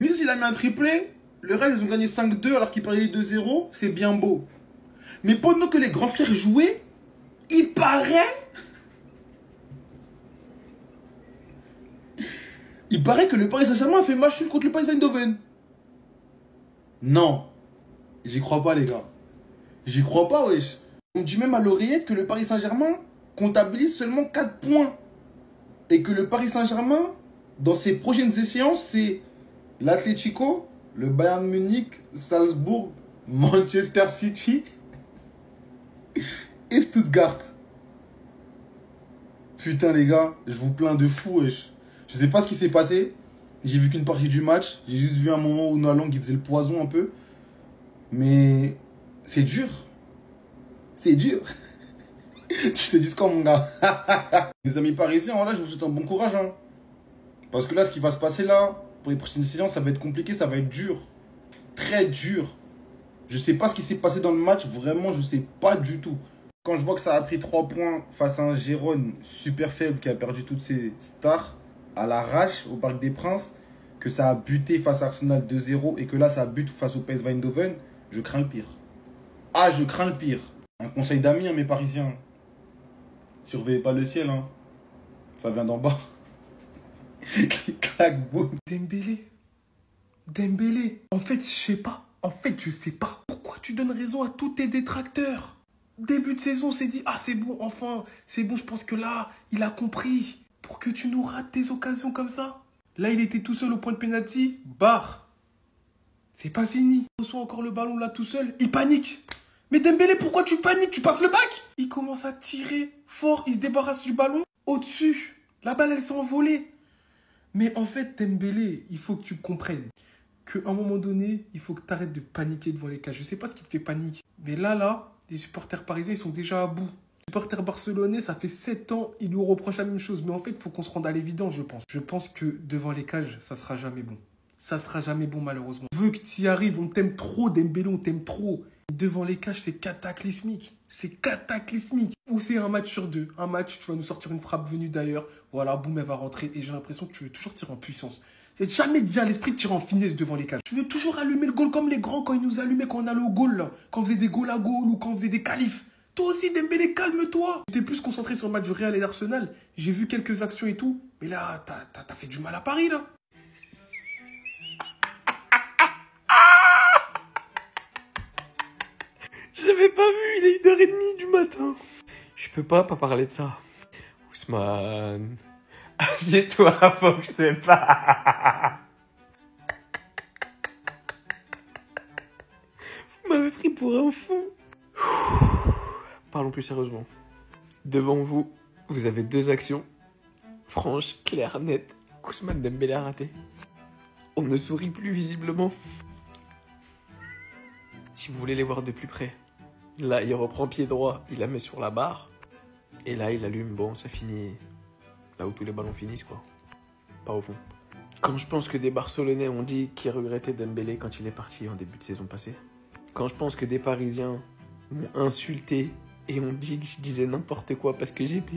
Lui, s'il a mis un triplé, le Real, ils ont gagné 5-2 alors qu'ils perdaient 2-0, c'est bien beau. Mais pendant que les grands frères jouaient, il paraît que le Paris Saint-Germain a fait match nul contre le PSV Eindhoven. Non, j'y crois pas, les gars. J'y crois pas, wesh. On dit même à l'oreillette que le Paris Saint-Germain comptabilise seulement 4 points. Et que le Paris Saint-Germain, dans ses prochaines échéances, c'est l'Atlético, le Bayern Munich, Salzbourg, Manchester City et Stuttgart. Putain, les gars, je vous plains de fou, wesh. Je sais pas ce qui s'est passé. J'ai vu qu'une partie du match. J'ai juste vu un moment où Noalong il faisait le poison un peu. Mais c'est dur. C'est dur. Tu te dis quoi, mon gars? Les amis parisiens, voilà, je vous souhaite un bon courage. Hein. Parce que là, ce qui va se passer là, pour les prochaines séances, ça va être compliqué, ça va être dur. Très dur. Je sais pas ce qui s'est passé dans le match. Vraiment, je sais pas du tout. Quand je vois que ça a pris 3 points face à un Gérone super faible qui a perdu toutes ses stars à l'arrache au Parc des Princes, que ça a buté face à Arsenal 2-0 et que là ça bute face au PSV Eindhoven, je crains le pire. Ah, je crains le pire. Un conseil d'amis, hein, mes Parisiens. Surveillez pas le ciel, hein. Ça vient d'en bas. Clac, boum. Dembélé. En fait, je sais pas. Pourquoi tu donnes raison à tous tes détracteurs? Début de saison, on s'est dit, ah c'est bon, enfin, c'est bon, je pense que là, il a compris. Pour que tu nous rates tes occasions comme ça. Là, il était tout seul au point de pénalty. Barre. C'est pas fini. Il reçoit encore le ballon là tout seul. Il panique. Mais Dembélé, pourquoi tu paniques? Tu passes le bac? Il commence à tirer fort. Il se débarrasse du ballon. Au-dessus. La balle, elle s'est envolée. Mais en fait, Dembélé, il faut que tu comprennes qu'à un moment donné, il faut que tu arrêtes de paniquer devant les cages. Je sais pas ce qui te fait paniquer. Mais là, les supporters parisiens, ils sont déjà à bout. Les supporters barcelonais, ça fait 7 ans, ils nous reprochent la même chose. Mais en fait, il faut qu'on se rende à l'évidence, je pense. Je pense que devant les cages, ça sera jamais bon. Ça sera jamais bon, malheureusement. On veut que tu y arrives, on t'aime trop, Dembélé, on t'aime trop. Devant les cages, c'est cataclysmique. C'est cataclysmique. Ou c'est un match sur deux. Un match, tu vas nous sortir une frappe venue d'ailleurs. Voilà, boum, elle va rentrer. Et j'ai l'impression que tu veux toujours tirer en puissance. Jamais te vient à l'esprit de tirer en finesse devant les cages. Tu veux toujours allumer le goal comme les grands quand ils nous allumaient quand on allait au goal, là. Quand on faisait des goals à goal ou quand on faisait des qualifs. Toi aussi, Dembélé, calme-toi. J'étais plus concentré sur le match du Real et d'Arsenal. J'ai vu quelques actions et tout. Mais là, t'as fait du mal à Paris, là. J'avais pas vu, il est 1h30 du matin. Je peux pas parler de ça. Ousmane, assieds-toi, faut que je te parle. Vous m'avez pris pour un fou. Parlons plus sérieusement. Devant vous, vous avez 2 actions franches, claires, nettes. Ousmane Dembélé a raté. On ne sourit plus visiblement. Si vous voulez les voir de plus près, là il reprend pied droit, il la met sur la barre. Et là il allume, bon ça finit là où tous les ballons finissent quoi. Pas au fond. Quand je pense que des Barcelonais ont dit qu'ils regrettaient Dembélé quand il est parti en début de saison passée. Quand je pense que des Parisiens m'ont insulté et ont dit que je disais n'importe quoi parce que j'étais...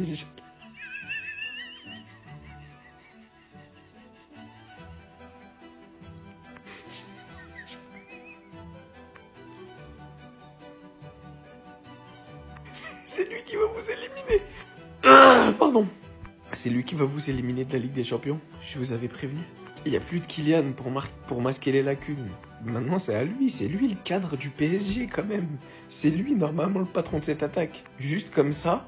C'est lui qui va vous éliminer. Pardon. C'est lui qui va vous éliminer de la Ligue des Champions. Je vous avais prévenu. Il n'y a plus de Kylian pour masquer les lacunes. Maintenant, c'est à lui. C'est lui le cadre du PSG quand même. C'est lui normalement le patron de cette attaque. Juste comme ça,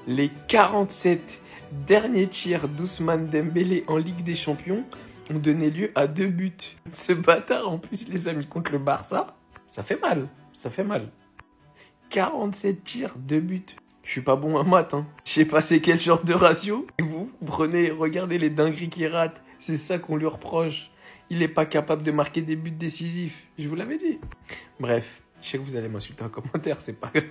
les 47 derniers tirs d'Ousmane Dembélé en Ligue des Champions ont donné lieu à 2 buts. Ce bâtard, en plus, les amis, contre le Barça, ça fait mal. Ça fait mal. 47 tirs, 2 buts. Je suis pas bon à maths, hein. Je sais pas c'est quel genre de ratio. Et vous prenez, regardez les dingueries qu'il rate. C'est ça qu'on lui reproche. Il est pas capable de marquer des buts décisifs. Je vous l'avais dit. Bref, je sais que vous allez m'insulter en commentaire, c'est pas grave.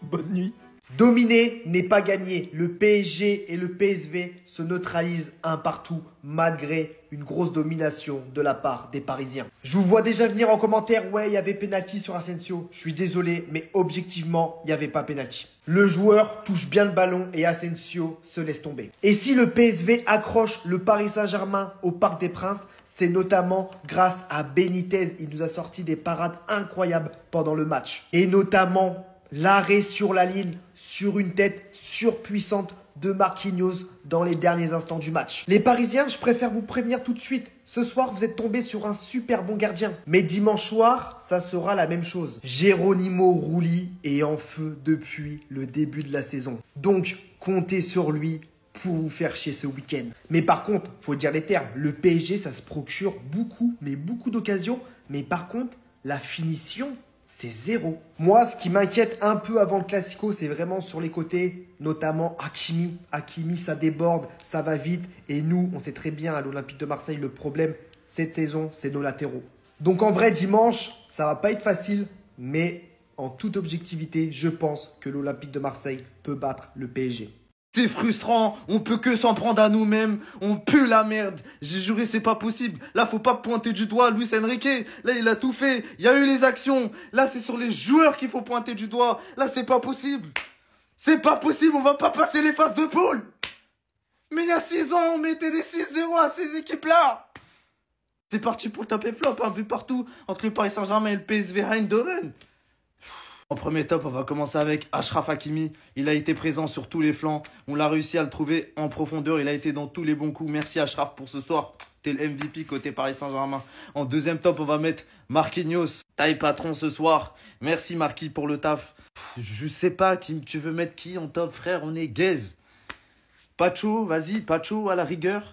Bonne nuit. Dominer n'est pas gagner. Le PSG et le PSV se neutralisent un partout malgré une grosse domination de la part des Parisiens. Je vous vois déjà venir en commentaire, ouais, il y avait penalty sur Asensio. Je suis désolé, mais objectivement, il n'y avait pas penalty. Le joueur touche bien le ballon et Asensio se laisse tomber. Et si le PSV accroche le Paris Saint-Germain au Parc des Princes, c'est notamment grâce à Benitez. Il nous a sorti des parades incroyables pendant le match. Et notamment l'arrêt sur la ligne, sur une tête surpuissante de Marquinhos dans les derniers instants du match. Les Parisiens, je préfère vous prévenir tout de suite. Ce soir, vous êtes tombés sur un super bon gardien. Mais dimanche soir, ça sera la même chose. Geronimo Rulli est en feu depuis le début de la saison. Donc, comptez sur lui pour vous faire chier ce week-end. Mais par contre, faut dire les termes. Le PSG, ça se procure beaucoup, mais beaucoup d'occasions. Mais par contre, la finition, c'est zéro. Moi, ce qui m'inquiète un peu avant le Classico, c'est vraiment sur les côtés, notamment Hakimi. Hakimi, ça déborde, ça va vite. Et nous, on sait très bien à l'Olympique de Marseille, le problème, cette saison, c'est nos latéraux. Donc en vrai, dimanche, ça va pas être facile. Mais en toute objectivité, je pense que l'Olympique de Marseille peut battre le PSG. C'est frustrant, on peut que s'en prendre à nous-mêmes, on pue la merde. J'ai juré, c'est pas possible. Là, faut pas pointer du doigt Luis Enrique. Là, il a tout fait. Il y a eu les actions. Là, c'est sur les joueurs qu'il faut pointer du doigt. Là, c'est pas possible. C'est pas possible, on va pas passer les phases de poule. Mais il y a 6 ans, on mettait des 6-0 à ces équipes-là. C'est parti pour le taper flop, un but partout entre le Paris Saint-Germain et le PSV Eindhoven. En premier top, on va commencer avec Achraf Hakimi. Il a été présent sur tous les flancs. On l'a réussi à le trouver en profondeur. Il a été dans tous les bons coups. Merci Achraf pour ce soir. T'es le MVP côté Paris Saint-Germain. En deuxième top, on va mettre Marquinhos. Taille patron ce soir. Merci Marquis pour le taf. Je sais pas, tu veux mettre qui en top, frère? On est gaze. Pacho, vas-y, Pacho à la rigueur.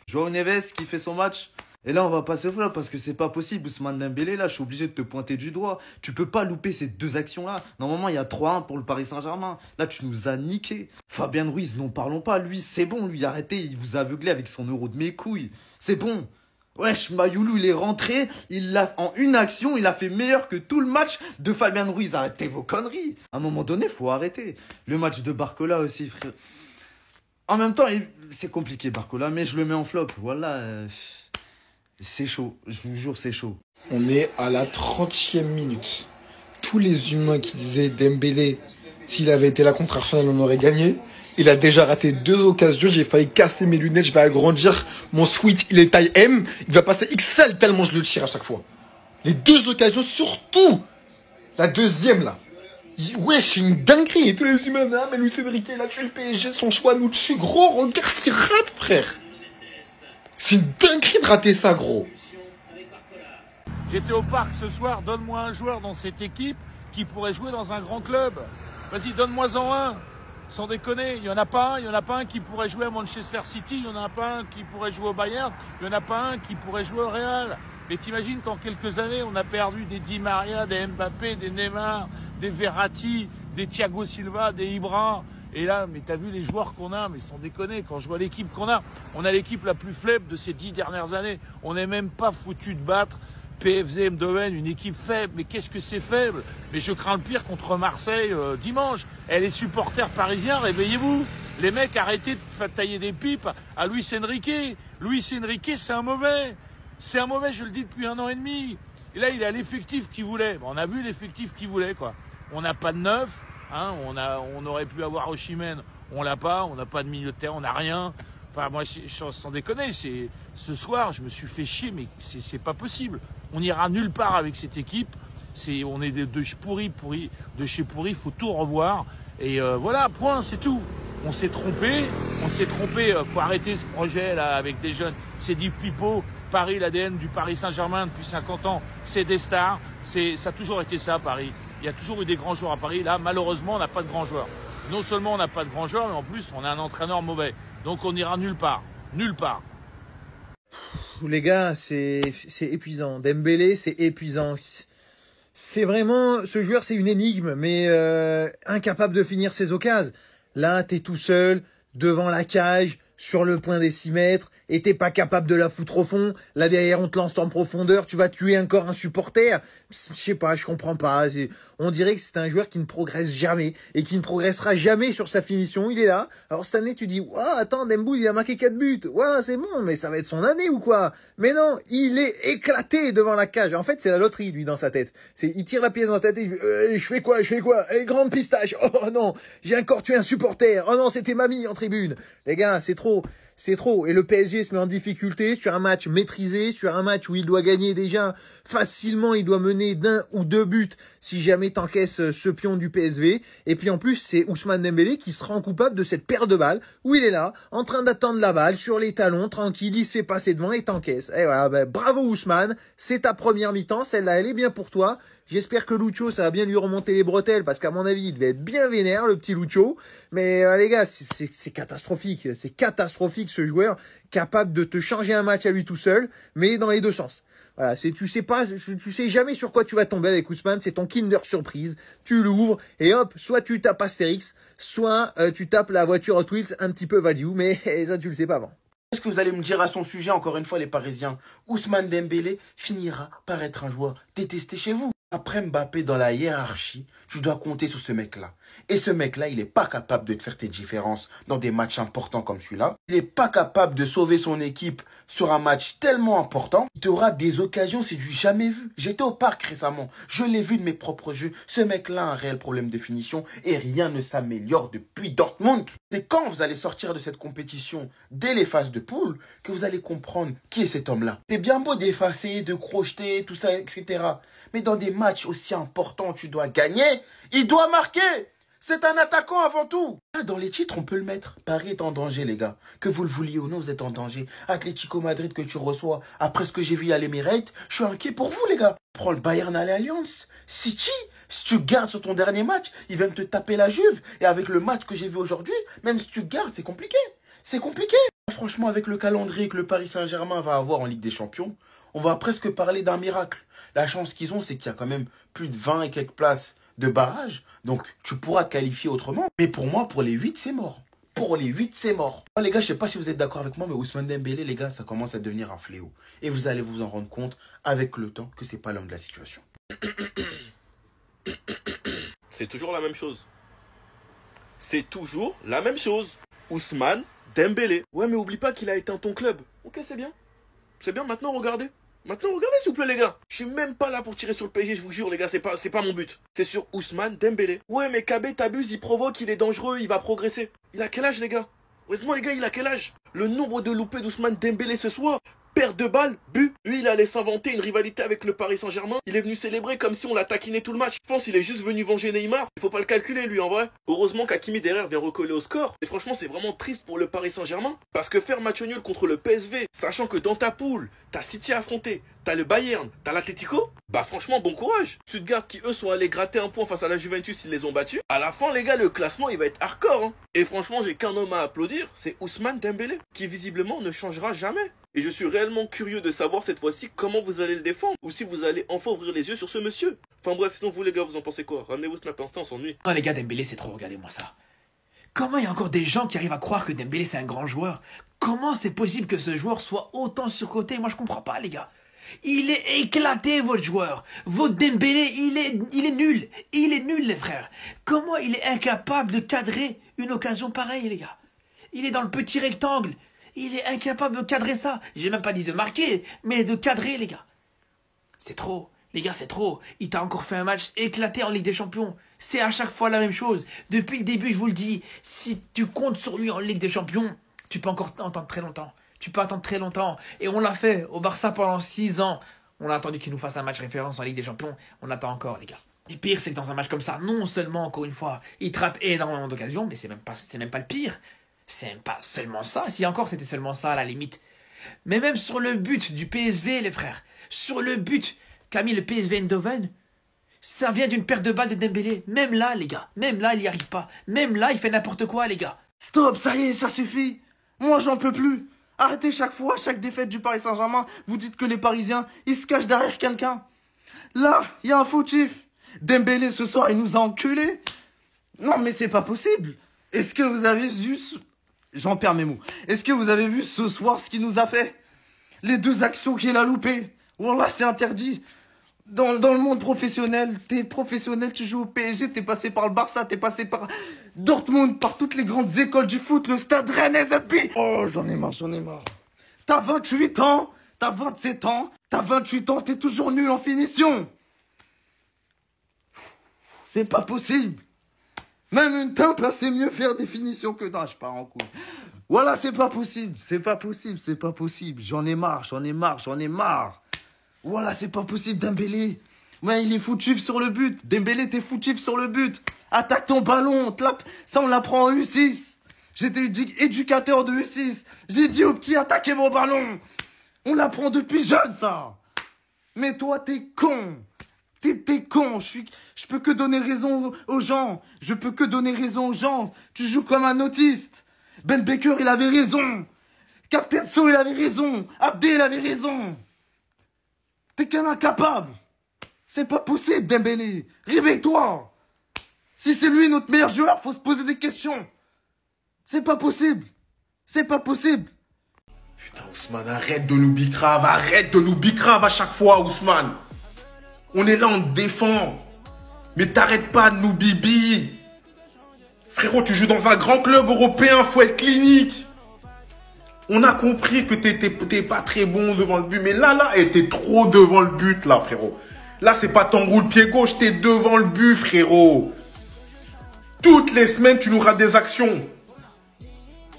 Joao Neves qui fait son match. Et là, on va passer au flop parce que c'est pas possible. Ousmane Dembélé, là, je suis obligé de te pointer du doigt. Tu peux pas louper ces deux actions-là. Normalement, il y a 3-1 pour le Paris Saint-Germain. Là, tu nous as niqué. Fabien Ruiz, n'en parlons pas. Lui, c'est bon. Lui, arrêtez. Il vous a aveuglé avec son euro de mes couilles. C'est bon. Wesh, Mayoulou, il est rentré. En une action, il a fait meilleur que tout le match de Fabien Ruiz. Arrêtez vos conneries. À un moment donné, faut arrêter. Le match de Barcola aussi, frère. En même temps, c'est compliqué, Barcola, mais je le mets en flop. Voilà. C'est chaud, je vous jure, c'est chaud. On est à la 30e minute. Tous les humains qui disaient Dembélé, s'il avait été là contre Arsenal, on aurait gagné. Il a déjà raté 2 occasions. J'ai failli casser mes lunettes. Je vais agrandir. Mon switch, il est taille M. Il va passer XL tellement je le tire à chaque fois. Les 2 occasions, surtout la deuxième, là. Ouais, c'est une dinguerie. Et tous les humains, ah, mais Luis Enrique, il a tué le PSG. Son choix nous tue. Gros, regarde ce qu'il rate, frère. C'est une dinguerie de rater ça, gros. J'étais au parc ce soir, donne-moi un joueur dans cette équipe qui pourrait jouer dans un grand club. Vas-y, donne-moi-en un. Sans déconner, il n'y en a pas un qui pourrait jouer à Manchester City, il n'y en a pas un qui pourrait jouer au Bayern, il n'y en a pas un qui pourrait jouer au Real. Mais t'imagines qu'en quelques années, on a perdu des Di Maria, des Mbappé, des Neymar, des Verratti, des Thiago Silva, des Ibra. Et là, mais t'as vu les joueurs qu'on a, mais sans déconner, quand je vois l'équipe qu'on a, on a l'équipe la plus faible de ces 10 dernières années. On n'est même pas foutu de battre PFC Eindhoven, une équipe faible. Mais qu'est-ce que c'est faible? Mais je crains le pire contre Marseille dimanche. Et les supporters parisiens, réveillez-vous. Les mecs, arrêtez de tailler des pipes à Luis Enrique. Luis Enrique, c'est un mauvais. C'est un mauvais, je le dis depuis 1 an et demi. Et là, il a l'effectif qu'il voulait. On a vu l'effectif qu'il voulait, quoi. On n'a pas de neuf. Hein, on aurait pu avoir Osimhen, on l'a pas, on n'a pas de milieu de terrain, on n'a rien. Enfin, moi, sans déconner, ce soir, je me suis fait chier, mais c'est pas possible. On n'ira nulle part avec cette équipe. On est de chez pourri, il faut tout revoir. Et voilà, point, c'est tout. On s'est trompé, faut arrêter ce projet là avec des jeunes. C'est du pipeau. Paris, l'ADN du Paris Saint-Germain depuis 50 ans, c'est des stars. Ça a toujours été ça, Paris. Il y a toujours eu des grands joueurs à Paris. Là, malheureusement, on n'a pas de grands joueurs. Non seulement on n'a pas de grands joueurs, mais en plus, on a un entraîneur mauvais. Donc, on ira nulle part. Nulle part. Les gars, c'est épuisant. Dembélé, c'est épuisant. C'est vraiment... Ce joueur, c'est une énigme, mais incapable de finir ses occasions. Là, t'es tout seul, devant la cage, sur le point des 6 mètres, et t'es pas capable de la foutre au fond. Là, derrière, on te lance en profondeur, tu vas tuer encore un supporter. Je sais pas, je comprends pas. On dirait que c'est un joueur qui ne progresse jamais, et qui ne progressera jamais sur sa finition. Il est là. Alors, cette année, tu dis, ouah, attends, Dembouz, il a marqué 4 buts. Ouah, c'est bon, mais ça va être son année ou quoi? Mais non, il est éclaté devant la cage. En fait, c'est la loterie, lui, dans sa tête. Il tire la pièce dans sa tête, il dit, je fais quoi? Grande pistache. Oh non, j'ai encore tué un supporter. Oh non, c'était mamie en tribune. Les gars, c'est trop. c'est trop. Et le PSG se met en difficulté sur un match maîtrisé, sur un match où il doit gagner déjà facilement, il doit mener d'1 ou 2 buts si jamais t'encaisses ce pion du PSV. Et puis en plus, c'est Ousmane Dembélé qui se rend coupable de cette paire de balles où il est là, en train d'attendre la balle sur les talons, tranquille, il s'est passé devant et t'encaisse. Et voilà, ben, bravo Ousmane, c'est ta première mi-temps, celle-là elle est bien pour toi. J'espère que Lucho, ça va bien lui remonter les bretelles, parce qu'à mon avis, il devait être bien vénère, le petit Lucho. Mais les gars, c'est catastrophique. C'est catastrophique, ce joueur, capable de te changer un match à lui tout seul, mais dans les deux sens. Voilà, tu sais jamais sur quoi tu vas tomber avec Ousmane, c'est ton Kinder Surprise. Tu l'ouvres, et hop, soit tu tapes Astérix, soit tu tapes la voiture Hot Wheels un petit peu value, mais ça, tu le sais pas avant. Qu'est-ce que vous allez me dire à son sujet, encore une fois, les Parisiens? Ousmane Dembélé finira par être un joueur détesté chez vous. Après Mbappé dans la hiérarchie, tu dois compter sur ce mec-là. Et ce mec-là, il n'est pas capable de te faire tes différences dans des matchs importants comme celui-là. Il n'est pas capable de sauver son équipe sur un match tellement important. Il aura des occasions, c'est du jamais vu. J'étais au parc récemment, je l'ai vu de mes propres yeux. Ce mec-là a un réel problème de finition et rien ne s'améliore depuis Dortmund. C'est quand vous allez sortir de cette compétition dès les phases de poule que vous allez comprendre qui est cet homme-là. C'est bien beau d'effacer, de crocheter, tout ça, etc. Mais dans des matchs aussi importants, tu dois gagner, il doit marquer. C'est un attaquant avant tout. Là, dans les titres, on peut le mettre. Paris est en danger, les gars. Que vous le vouliez ou non, vous êtes en danger. Atlético Madrid que tu reçois, après ce que j'ai vu à l'Emirates, je suis inquiet pour vous, les gars. Prends le Bayern à l'Alliance. City, si tu gardes sur ton dernier match, ils viennent te taper la Juve. Et avec le match que j'ai vu aujourd'hui, même si tu gardes, c'est compliqué. C'est compliqué. Franchement, avec le calendrier que le Paris Saint-Germain va avoir en Ligue des Champions, on va presque parler d'un miracle. La chance qu'ils ont, c'est qu'il y a quand même plus de 20 et quelques places de barrage. Donc, tu pourras te qualifier autrement. Mais pour moi, pour les 8, c'est mort. Pour les 8, c'est mort. Oh, les gars, je sais pas si vous êtes d'accord avec moi, mais Ousmane Dembélé, les gars, ça commence à devenir un fléau. Et vous allez vous en rendre compte avec le temps que c'est pas l'homme de la situation. C'est toujours la même chose. C'est toujours la même chose. Ousmane Dembélé. Ouais, mais oublie pas qu'il a éteint ton club. Ok, c'est bien. C'est bien, maintenant regardez. Maintenant, regardez s'il vous plaît les gars. Je suis même pas là pour tirer sur le PSG, je vous jure les gars, c'est pas mon but. C'est sur Ousmane Dembélé. Ouais mais KB t'abuses, il provoque, il est dangereux, il va progresser. Il a quel âge les gars? Honnêtement les gars, il a quel âge? Le nombre de loupés d'Ousmane Dembélé ce soir, perte de balle, but. Lui il allait s'inventer une rivalité avec le Paris Saint-Germain. Il est venu célébrer comme si on l'a taquiné tout le match. Je pense qu'il est juste venu venger Neymar. Il faut pas le calculer lui en vrai. Heureusement qu'Hakimi derrière vient recoller au score. Et franchement c'est vraiment triste pour le Paris Saint-Germain. Parce que faire match nul contre le PSV, sachant que dans ta poule, t'as City à affronter, t'as le Bayern, t'as l'Atlético, bah franchement bon courage. Stuttgart qui eux sont allés gratter un point face à la Juventus, ils les ont battus. À la fin les gars, le classement il va être hardcore hein. Et franchement j'ai qu'un homme à applaudir, c'est Ousmane Dembélé, qui visiblement ne changera jamais. Et je suis réellement curieux de savoir cette fois-ci comment vous allez le défendre, ou si vous allez enfin ouvrir les yeux sur ce monsieur. Enfin bref, sinon vous les gars, vous en pensez quoi? Ramenez-vous Snap Insta, on s'ennuie. Non les gars, Dembélé c'est trop, regardez-moi ça. Comment il y a encore des gens qui arrivent à croire que Dembélé c'est un grand joueur? Comment c'est possible que ce joueur soit autant surcoté? Moi je comprends pas les gars. Il est éclaté votre joueur. Votre Dembélé, il est nul. Il est nul les frères. Comment il est incapable de cadrer une occasion pareille les gars? Il est dans le petit rectangle. Il est incapable de cadrer ça. J'ai même pas dit de marquer, mais de cadrer les gars. C'est trop. Les gars, c'est trop. Il t'a encore fait un match éclaté en Ligue des Champions. C'est à chaque fois la même chose. Depuis le début, je vous le dis, si tu comptes sur lui en Ligue des Champions, tu peux encore attendre très longtemps. Tu peux attendre très longtemps. Et on l'a fait au Barça pendant 6 ans. On a attendu qu'il nous fasse un match référence en Ligue des Champions. On attend encore, les gars. Et le pire, c'est que dans un match comme ça, non seulement, encore une fois, il te rate énormément d'occasions, mais c'est même pas le pire. C'est même pas seulement ça. Si encore c'était seulement ça, à la limite. Mais même sur le but du PSV, les frères. Sur le but qu'a mis le PSV Eindhoven, ça vient d'une perte de balle de Dembélé. Même là, les gars. Même là, il n'y arrive pas. Même là, il fait n'importe quoi, les gars. Stop, ça y est, ça suffit. Moi, j'en peux plus. Arrêtez chaque fois, chaque défaite du Paris Saint-Germain, vous dites que les Parisiens, ils se cachent derrière quelqu'un. Là, il y a un fautif. Dembélé, ce soir, il nous a enculés. Non, mais c'est pas possible. Est-ce que vous avez vu... J'en perds mes mots. Est-ce que vous avez vu ce soir ce qu'il nous a fait? Les 2 actions qu'il a loupées. Wallah, c'est interdit. Dans le monde professionnel, t'es professionnel, tu joues au PSG, t'es passé par le Barça, t'es passé par Dortmund, par toutes les grandes écoles du foot, le Stade Rennais, oh, j'en ai marre. T'as 28 ans, t'as 27 ans, t'as 28 ans, t'es toujours nul en finition. C'est pas possible. Même une teinte, là, c'est mieux faire des finitions que... Non, je pars en couille. Voilà, c'est pas possible. C'est pas possible, c'est pas possible. J'en ai marre, j'en ai marre, j'en ai marre. Voilà, c'est pas possible, Dembélé. Ouais, il est foutif sur le but. Dembélé, t'es foutif sur le but. Attaque ton ballon. Ça, on l'apprend en U6. J'étais éducateur de U6. J'ai dit aux petits, attaquez vos ballons. On l'apprend depuis jeune, ça. Mais toi, t'es con. T'es con. Je peux que donner raison aux gens. Je peux que donner raison aux gens. Tu joues comme un autiste. Ben Baker, il avait raison. Captain So, il avait raison. Abdé, il avait raison. T'es qu'un incapable. C'est pas possible, Dembélé. Réveille-toi. Si c'est lui notre meilleur joueur, faut se poser des questions. C'est pas possible. C'est pas possible. Putain, Ousmane, arrête de nous bicrave. Arrête de nous bicrave à chaque fois, Ousmane. On est là, on te défend. Mais t'arrêtes pas de nous bibi. Frérot, tu joues dans un grand club européen, faut être clinique. On a compris que t'es pas très bon devant le but. Mais là, t'es trop devant le but, là, frérot. Là, c'est pas ton roule pied gauche, t'es devant le but, frérot. Toutes les semaines, tu nous rates des actions.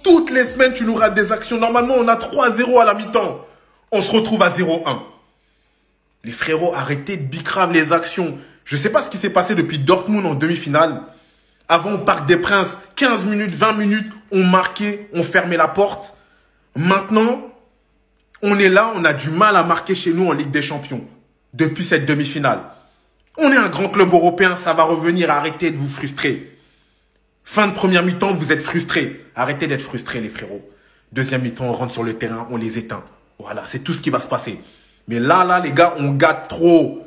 Toutes les semaines, tu nous rates des actions. Normalement, on a 3-0 à la mi-temps. On se retrouve à 0-1. Les frérots, arrêtez de bicrave les actions. Je sais pas ce qui s'est passé depuis Dortmund en demi-finale. Avant, au Parc des Princes, 15 minutes, 20 minutes, on marquait, on fermait la porte. Maintenant, on est là, on a du mal à marquer chez nous en Ligue des Champions. Depuis cette demi-finale. On est un grand club européen, ça va revenir, arrêtez de vous frustrer. Fin de première mi-temps, vous êtes frustrés. Arrêtez d'être frustrés, les frérots. Deuxième mi-temps, on rentre sur le terrain, on les éteint. Voilà, c'est tout ce qui va se passer. Mais là, les gars, on gâte trop.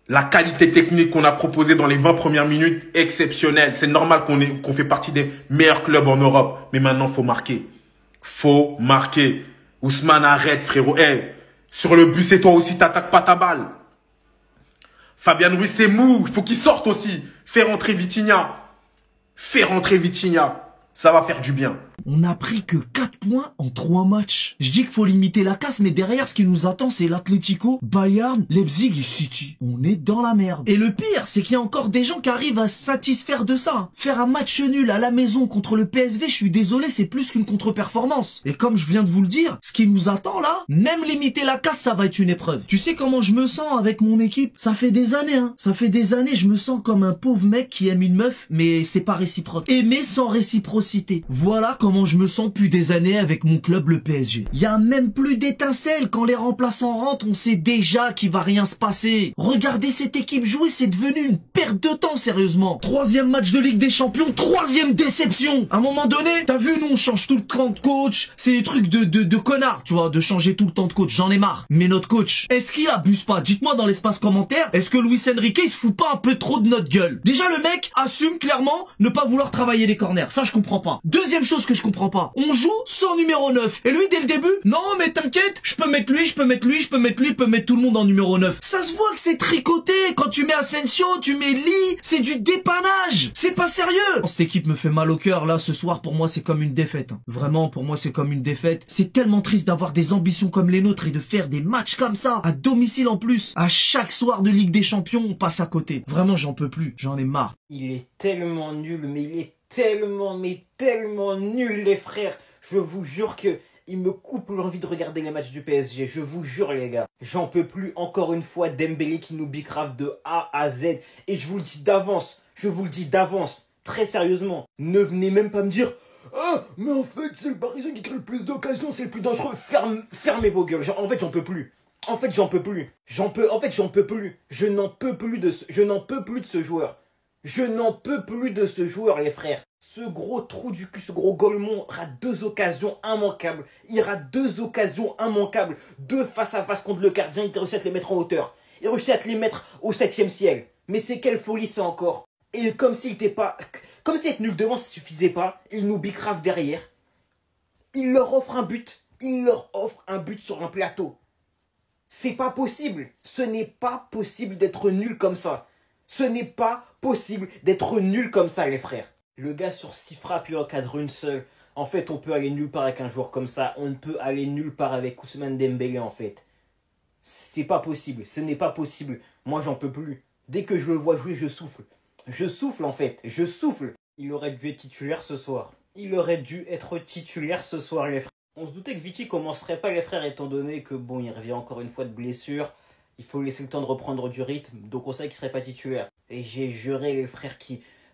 La qualité technique qu'on a proposée dans les 20 premières minutes, exceptionnelle. C'est normal qu'on fait partie des meilleurs clubs en Europe. Mais maintenant, faut marquer. Faut marquer. Ousmane, arrête, frérot. Hey, sur le but, c'est toi aussi, t'attaques pas ta balle. Fabien Ruiz, c'est mou. Il faut qu'il sorte aussi. Fais rentrer Vitinha. Fais rentrer Vitinha. Ça va faire du bien. On n'a pris que 4 points en 3 matchs. Je dis qu'il faut limiter la casse, mais derrière, ce qui nous attend, c'est l'Atlético, Bayern, Leipzig et City. On est dans la merde. Et le pire, c'est qu'il y a encore des gens qui arrivent à se satisfaire de ça. Faire un match nul à la maison contre le PSV, je suis désolé, c'est plus qu'une contre-performance. Et comme je viens de vous le dire, ce qui nous attend là, même limiter la casse, ça va être une épreuve. Tu sais comment je me sens avec mon équipe? Ça fait des années, hein. Ça fait des années, je me sens comme un pauvre mec qui aime une meuf, mais c'est pas réciproque. Aimer sans réciprocité. Voilà comment je me sens depuis des années avec mon club le PSG. Il y a même plus d'étincelles quand les remplaçants rentrent, on sait déjà qu'il va rien se passer. Regardez cette équipe jouer, c'est devenu une perte de temps sérieusement. 3e match de Ligue des Champions, 3e déception. À un moment donné, t'as vu, nous on change tout le temps de coach, c'est des trucs de connards, tu vois, de changer tout le temps de coach, j'en ai marre. Mais notre coach, est-ce qu'il abuse pas? Dites-moi dans l'espace commentaire, est-ce que Luis Enrique il se fout pas un peu trop de notre gueule? Déjà le mec assume clairement ne pas vouloir travailler les corners, ça je comprends pas. Deuxième chose que je comprends pas, on joue sans numéro 9. Et lui, dès le début, non, mais t'inquiète, je peux mettre lui, je peux mettre lui, je peux mettre lui, je peux mettre tout le monde en numéro 9. Ça se voit que c'est tricoté. Quand tu mets Asensio, tu mets Lee, c'est du dépannage. C'est pas sérieux. Cette équipe me fait mal au cœur, là, ce soir, pour moi, c'est comme une défaite. Hein. Vraiment, pour moi, c'est comme une défaite. C'est tellement triste d'avoir des ambitions comme les nôtres et de faire des matchs comme ça, à domicile en plus. À chaque soir de Ligue des Champions, on passe à côté. Vraiment, j'en peux plus. J'en ai marre. Il est tellement nul, mais il est tellement nul, les frères. Je vous jure que il me coupe l'envie de regarder les matchs du PSG. Je vous jure, les gars. J'en peux plus, encore une fois, Dembélé qui nous bicrave de A à Z. Et je vous le dis d'avance. Je vous le dis d'avance. Très sérieusement. Ne venez même pas me dire « Ah, mais en fait, c'est le Parisien qui crée le plus d'occasions, c'est le plus dangereux. » Fermez vos gueules. En fait, j'en peux plus. En fait, j'en peux plus. J'en peux plus. Je n'en peux plus de ce joueur. Je n'en peux plus de ce joueur, les frères. Ce gros trou du cul, ce gros golemon rate 2 occasions immanquables. Il rate 2 occasions immanquables. 2 face à face contre le gardien, il réussit à te les mettre en hauteur. Il réussit à te les mettre au 7e ciel. Mais c'est quelle folie ça encore. Et comme s'il était pas... Comme si être nul devant, ça suffisait pas. Il nous bicrave derrière. Il leur offre un but. Il leur offre un but sur un plateau. C'est pas possible. Ce n'est pas possible d'être nul comme ça. Ce n'est pas possible d'être nul comme ça, les frères. Le gars sur 6 frappes, il encadre une seule. En fait, on peut aller nulle part avec un joueur comme ça. On ne peut aller nulle part avec Ousmane Dembélé, en fait. C'est pas possible. Ce n'est pas possible. Moi, j'en peux plus. Dès que je le vois jouer, je souffle. Je souffle, en fait. Je souffle. Il aurait dû être titulaire ce soir. Il aurait dû être titulaire ce soir, les frères. On se doutait que Viti commencerait pas, les frères, étant donné que, bon, il revient encore une fois de blessure. Il faut laisser le temps de reprendre du rythme, donc on savait qu'il serait pas titulaire. Et j'ai juré, les frères,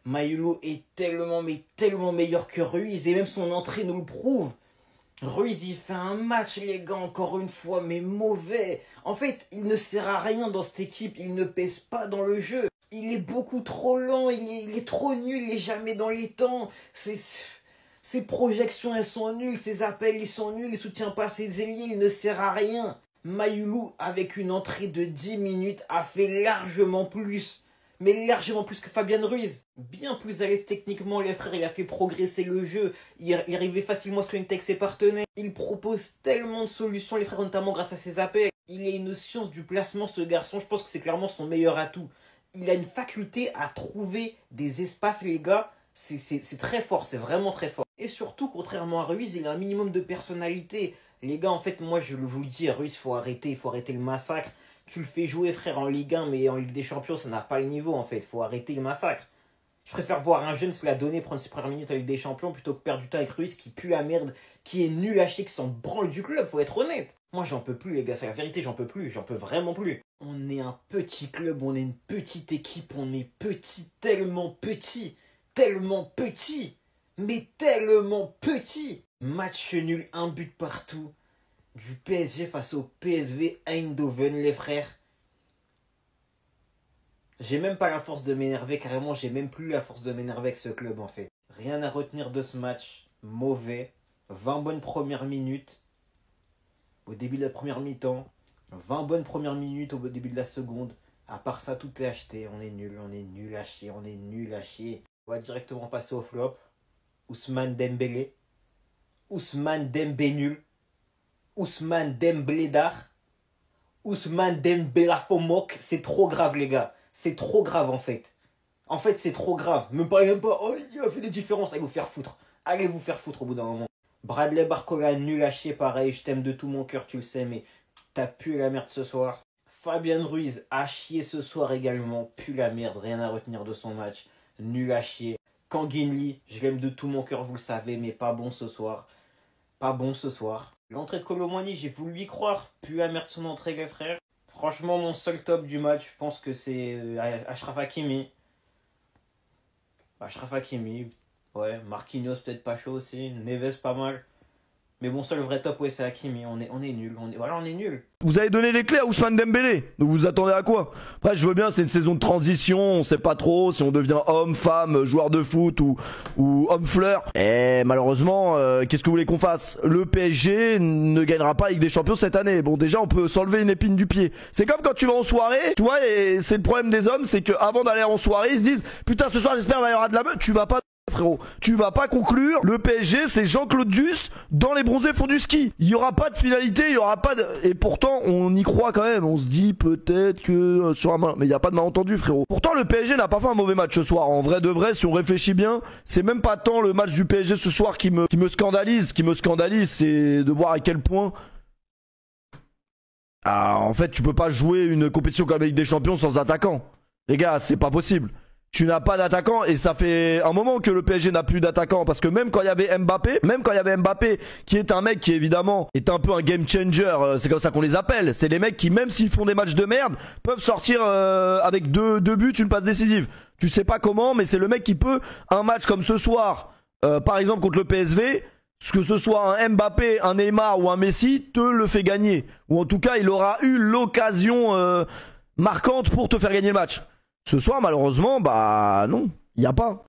Mayulu est tellement, mais tellement meilleur que Ruiz, et même son entrée nous le prouve. Ruiz, il fait un match, les gars, encore une fois, mais mauvais. En fait, il ne sert à rien dans cette équipe, il ne pèse pas dans le jeu. Il est beaucoup trop lent, il est trop nul, il est jamais dans les temps. Ses projections, elles sont nulles, ses appels, ils sont nuls, il soutient pas ses ailiers, il ne sert à rien. Mayulu, avec une entrée de 10 minutes, a fait largement plus. Mais largement plus que Fabian Ruiz. Bien plus à l'aise techniquement, les frères, il a fait progresser le jeu. Il arrivait facilement à se connecter avec ses partenaires. Il propose tellement de solutions, les frères, notamment grâce à ses appels. Il a une science du placement, ce garçon. Je pense que c'est clairement son meilleur atout. Il a une faculté à trouver des espaces, les gars. C'est très fort, c'est vraiment très fort. Et surtout, contrairement à Ruiz, il a un minimum de personnalité. Les gars, en fait, moi, je vous le dis, Ruiz, il faut arrêter le massacre. Tu le fais jouer, frère, en Ligue 1, mais en Ligue des Champions, ça n'a pas le niveau, en fait. Il faut arrêter le massacre. Je préfère voir un jeune se la donner, prendre ses premières minutes en Ligue des Champions, plutôt que perdre du temps avec Ruiz, qui pue la merde, qui est nul à chier, qui s'en branle du club, faut être honnête. Moi, j'en peux plus, les gars, c'est la vérité, j'en peux plus, j'en peux vraiment plus. On est un petit club, on est une petite équipe, on est petit, mais tellement petit. Match nul, un but partout. Du PSG face au PSV Eindhoven, les frères. J'ai même pas la force de m'énerver, carrément, j'ai même plus la force de m'énerver avec ce club, en fait. Rien à retenir de ce match. Mauvais. 20 bonnes premières minutes au début de la première mi-temps. 20 bonnes premières minutes au début de la seconde. À part ça, tout est acheté. On est nul à chier, On va directement passer au flop. Ousmane Dembélé. Ousmane Dembélé nul. Ousmane Demblédar. Ousmane Dembélafomok. C'est trop grave, les gars. C'est trop grave, en fait. En fait, c'est trop grave. Me parlez même pas. Oh, il a fait des différences. Allez vous faire foutre. Allez vous faire foutre au bout d'un moment. Bradley Barcola, nul à chier, pareil. Je t'aime de tout mon cœur, tu le sais, mais t'as pu la merde ce soir. Fabian Ruiz, à chier ce soir également. Pue la merde. Rien à retenir de son match. Nul à chier. Kangin Lee, je l'aime de tout mon cœur, vous le savez, mais pas bon ce soir. Pas bon ce soir. L'entrée de Kolo Muani, j'ai voulu y croire. Pue la merde son entrée, les frères. Franchement, mon seul top du match, je pense que c'est Achraf Hakimi. Achraf Hakimi. Ouais, Marquinhos peut-être pas chaud aussi. Neves pas mal. Mais mon seul vrai top, ouais, c'est Hakimi. On est nul. Voilà, on est nul. Vous avez donné les clés à Ousmane Dembélé. Donc vous attendez à quoi? Après, je veux bien, c'est une saison de transition. On sait pas trop si on devient homme, femme, joueur de foot ou homme fleur. Et malheureusement, qu'est-ce que vous voulez qu'on fasse? Le PSG ne gagnera pas avec des champions cette année. Bon, déjà, on peut s'enlever une épine du pied. C'est comme quand tu vas en soirée, tu vois, et c'est le problème des hommes, c'est qu'avant d'aller en soirée, ils se disent, putain, ce soir, j'espère qu'il y aura de la meuf. Tu vas pas, frérot, tu vas pas conclure. Le PSG, c'est Jean-Claude Duss dans les bronzés font du ski. Il y aura pas de finalité, il y aura pas de... Et pourtant, on y croit quand même. On se dit peut-être que sur un... Mais il y a pas de malentendu, frérot. Pourtant, le PSG n'a pas fait un mauvais match ce soir. En vrai de vrai, si on réfléchit bien, c'est même pas tant le match du PSG ce soir qui me scandalise. Ce qui me scandalise, c'est de voir à quel point... Ah, en fait, tu peux pas jouer une compétition comme la Ligue des Champions sans attaquant. Les gars, c'est pas possible. Tu n'as pas d'attaquant et ça fait un moment que le PSG n'a plus d'attaquant parce que même quand il y avait Mbappé, qui est un mec qui évidemment est un peu un game changer, c'est comme ça qu'on les appelle, c'est les mecs qui même s'ils font des matchs de merde peuvent sortir avec deux buts, une passe décisive. Tu sais pas comment, mais c'est le mec qui peut, un match comme ce soir, par exemple contre le PSV, que ce soit un Mbappé, un Neymar ou un Messi, te le fait gagner. Ou en tout cas il aura eu l'occasion marquante pour te faire gagner le match. Ce soir, malheureusement, bah non, il n'y a pas.